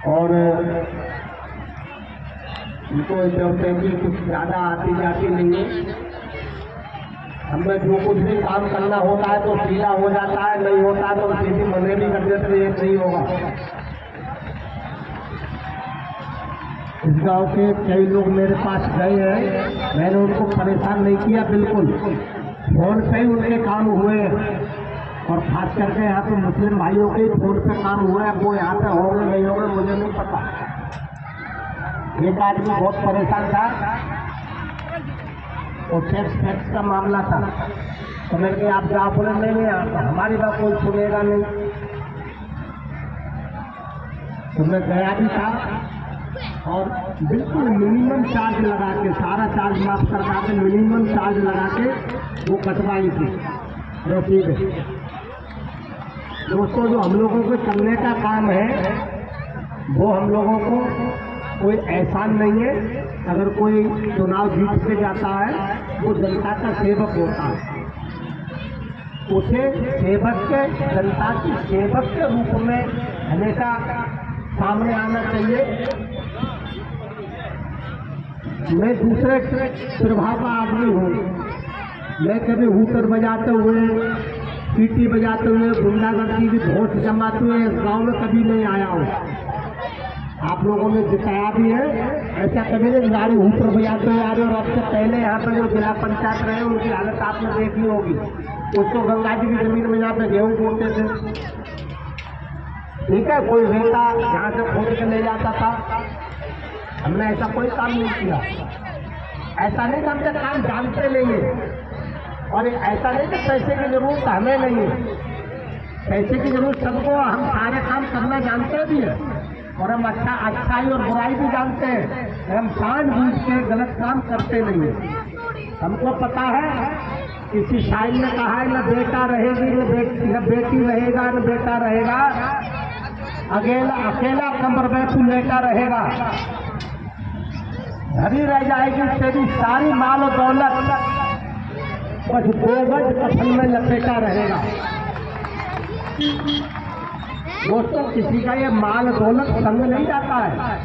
और इनको इंटरटेनमेंट की कुछ ज़्यादा आती जाती नहीं है। हमें जो कुछ भी काम करना होता है तो सीधा हो जाता है, नहीं होता है तो सीधी मने भी कर देते ये नहीं होगा। इस गांव के कई लोग मेरे पास गए हैं, मैंने उनको परेशान नहीं किया, बिल्कुल फोन पे ही उनके काम हुए हैं। और खास करके यहाँ पे मुस्लिम भाइयों के फोन पे काम हुआ है, वो यहाँ पे होंगे नहीं होंगे मुझे नहीं पता। एक आदमी बहुत परेशान था और टैक्स का मामला था, तो मैं कि आप जा बोले नहीं हमारी बात कोई सुनेगा नहीं। तो मैं गया भी था और बिल्कुल मिनिमम चार्ज लगा के, सारा चार्ज माफ करवा के मिनिमम चार्ज लगा के वो कटवाई थी रसीद। दोस्तों, जो हम लोगों को करने का काम है वो हम लोगों को कोई एहसान नहीं है। अगर कोई चुनाव जीत के जाता है वो जनता का सेवक होता है, उसे सेवक के, जनता की सेवक के रूप में हमेशा सामने आना चाहिए। मैं दूसरे प्रभाव का आदमी हूँ, मैं कभी हूटर बजाते हुए, सीटी बजाते हुए, गुंडागर्दी की भोट जमाते हुए इस गाँव में कभी नहीं आया हूँ। आप लोगों ने जिताया भी है, ऐसा कभी नहीं गाड़ी ऊपर बजाते हुए आ रहे। और आपसे पहले यहाँ पर जो जिला पंचायत रहे उनकी हालत आपने देखी होगी। उसको गंगा जी की जमीन में यहाँ पे गेहूँ बोते थे, ठीक है, कोई नेता यहाँ से खोद के ले जाता था। हमने ऐसा कोई काम नहीं किया। ऐसा नहीं कि हमसे काम जानते नहीं है, और ऐसा नहीं कि पैसे की जरूरत हमें नहीं है। पैसे की जरूरत सबको, हम सारे काम करना जानते भी है और हम अच्छाई और बुराई भी जानते हैं। हम जानबूझ के गलत काम करते नहीं है। हमको पता है, किसी शायर ने कहा है न बेटा रहेगी न बेटी रहेगा, न बेटा रहेगा, अकेला कमर में तू लेटा रहेगा। धरी रह जाएगी तेरी सारी माल और दौलत, बस 2 गज कफन में लपेटा रहेगा। दोस्तों, किसी का ये माल दौलत संग नहीं जाता है,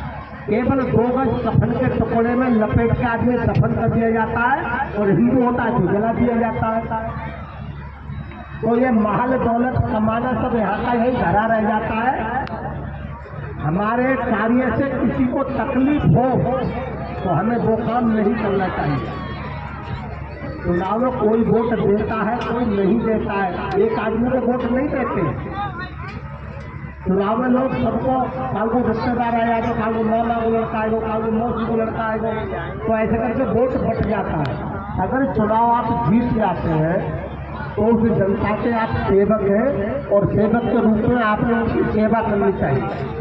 केवल 2 गज कफन के टुकड़े में लपेट के आदमी दफन कर दिया जाता है और हिंदू होता है तो जला दिया जाता है। तो ये माल दौलत कमाना सब यहाँ का यही धरा रह जाता है। हमारे कार्य से किसी को तकलीफ हो तो हमें वो काम नहीं करना चाहिए। चुनाव में कोई वोट देता है, कोई नहीं देता है। एक आदमी को वोट नहीं देते। चुनाव में लोग सबको, काल को रिश्तेदार आया तो काल को मौला को लड़का आएगा, काल को मौसी को लड़का आएगा, तो ऐसे करके वोट बट जाता है। अगर चुनाव आप जीत जाते हैं तो उस जनता के आप सेवक हैं और सेवक के रूप में आपने उनकी सेवा करनी चाहिए।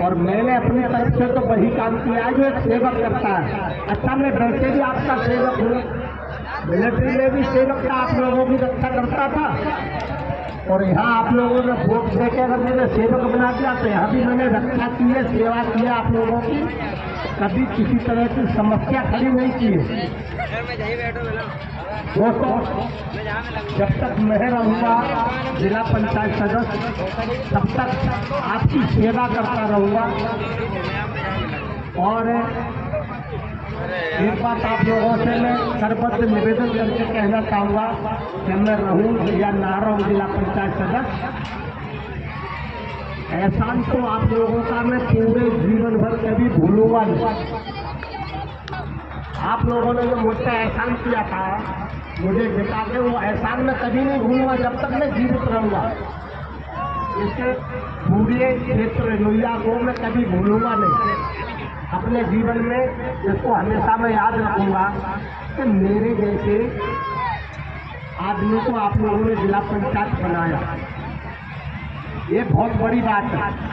और मैंने अपनी तरफ से तो वही काम किया है जो एक सेवक करता है। अच्छा, मैं वैसे भी आपका सेवक हूँ, मिलिट्री में भी सेवक था, आप लोगों की रक्षा करता था। और यहाँ आप लोगों ने वोट देकर अगर मैंने सेवक बना दिया तो यहाँ भी मैंने रक्षा की है, सेवा की है आप लोगों की। कभी किसी तरह की समस्या खड़ी नहीं की है। दोस्तों, जब तक मैं रहूँगा जिला पंचायत सदस्य, तब तक आपकी सेवा करता रहूँगा। और एक बात आप लोगों से मैं सर्वत्र निवेदन करके कहना चाहूँगा कि मैं रहूँ या ना रहूँ जिला पंचायत सदस्य, एहसान तो आप लोगों का मैं पूरे जीवन भर कभी भूलूंगा नहीं। आप लोगों ने जो मुझसे एहसान किया था, मुझे जिता के, वो एहसान मैं कभी नहीं भूलूंगा जब तक मैं जीवित रहूँगा। इसके पूरे क्षेत्र लोहिया को मैं कभी भूलूंगा नहीं। अपने जीवन में इसको हमेशा मैं याद रखूंगा कि मेरे जैसे आदमी को आप लोगों ने जिला पंचायत बनाया, ये बहुत बड़ी बात है।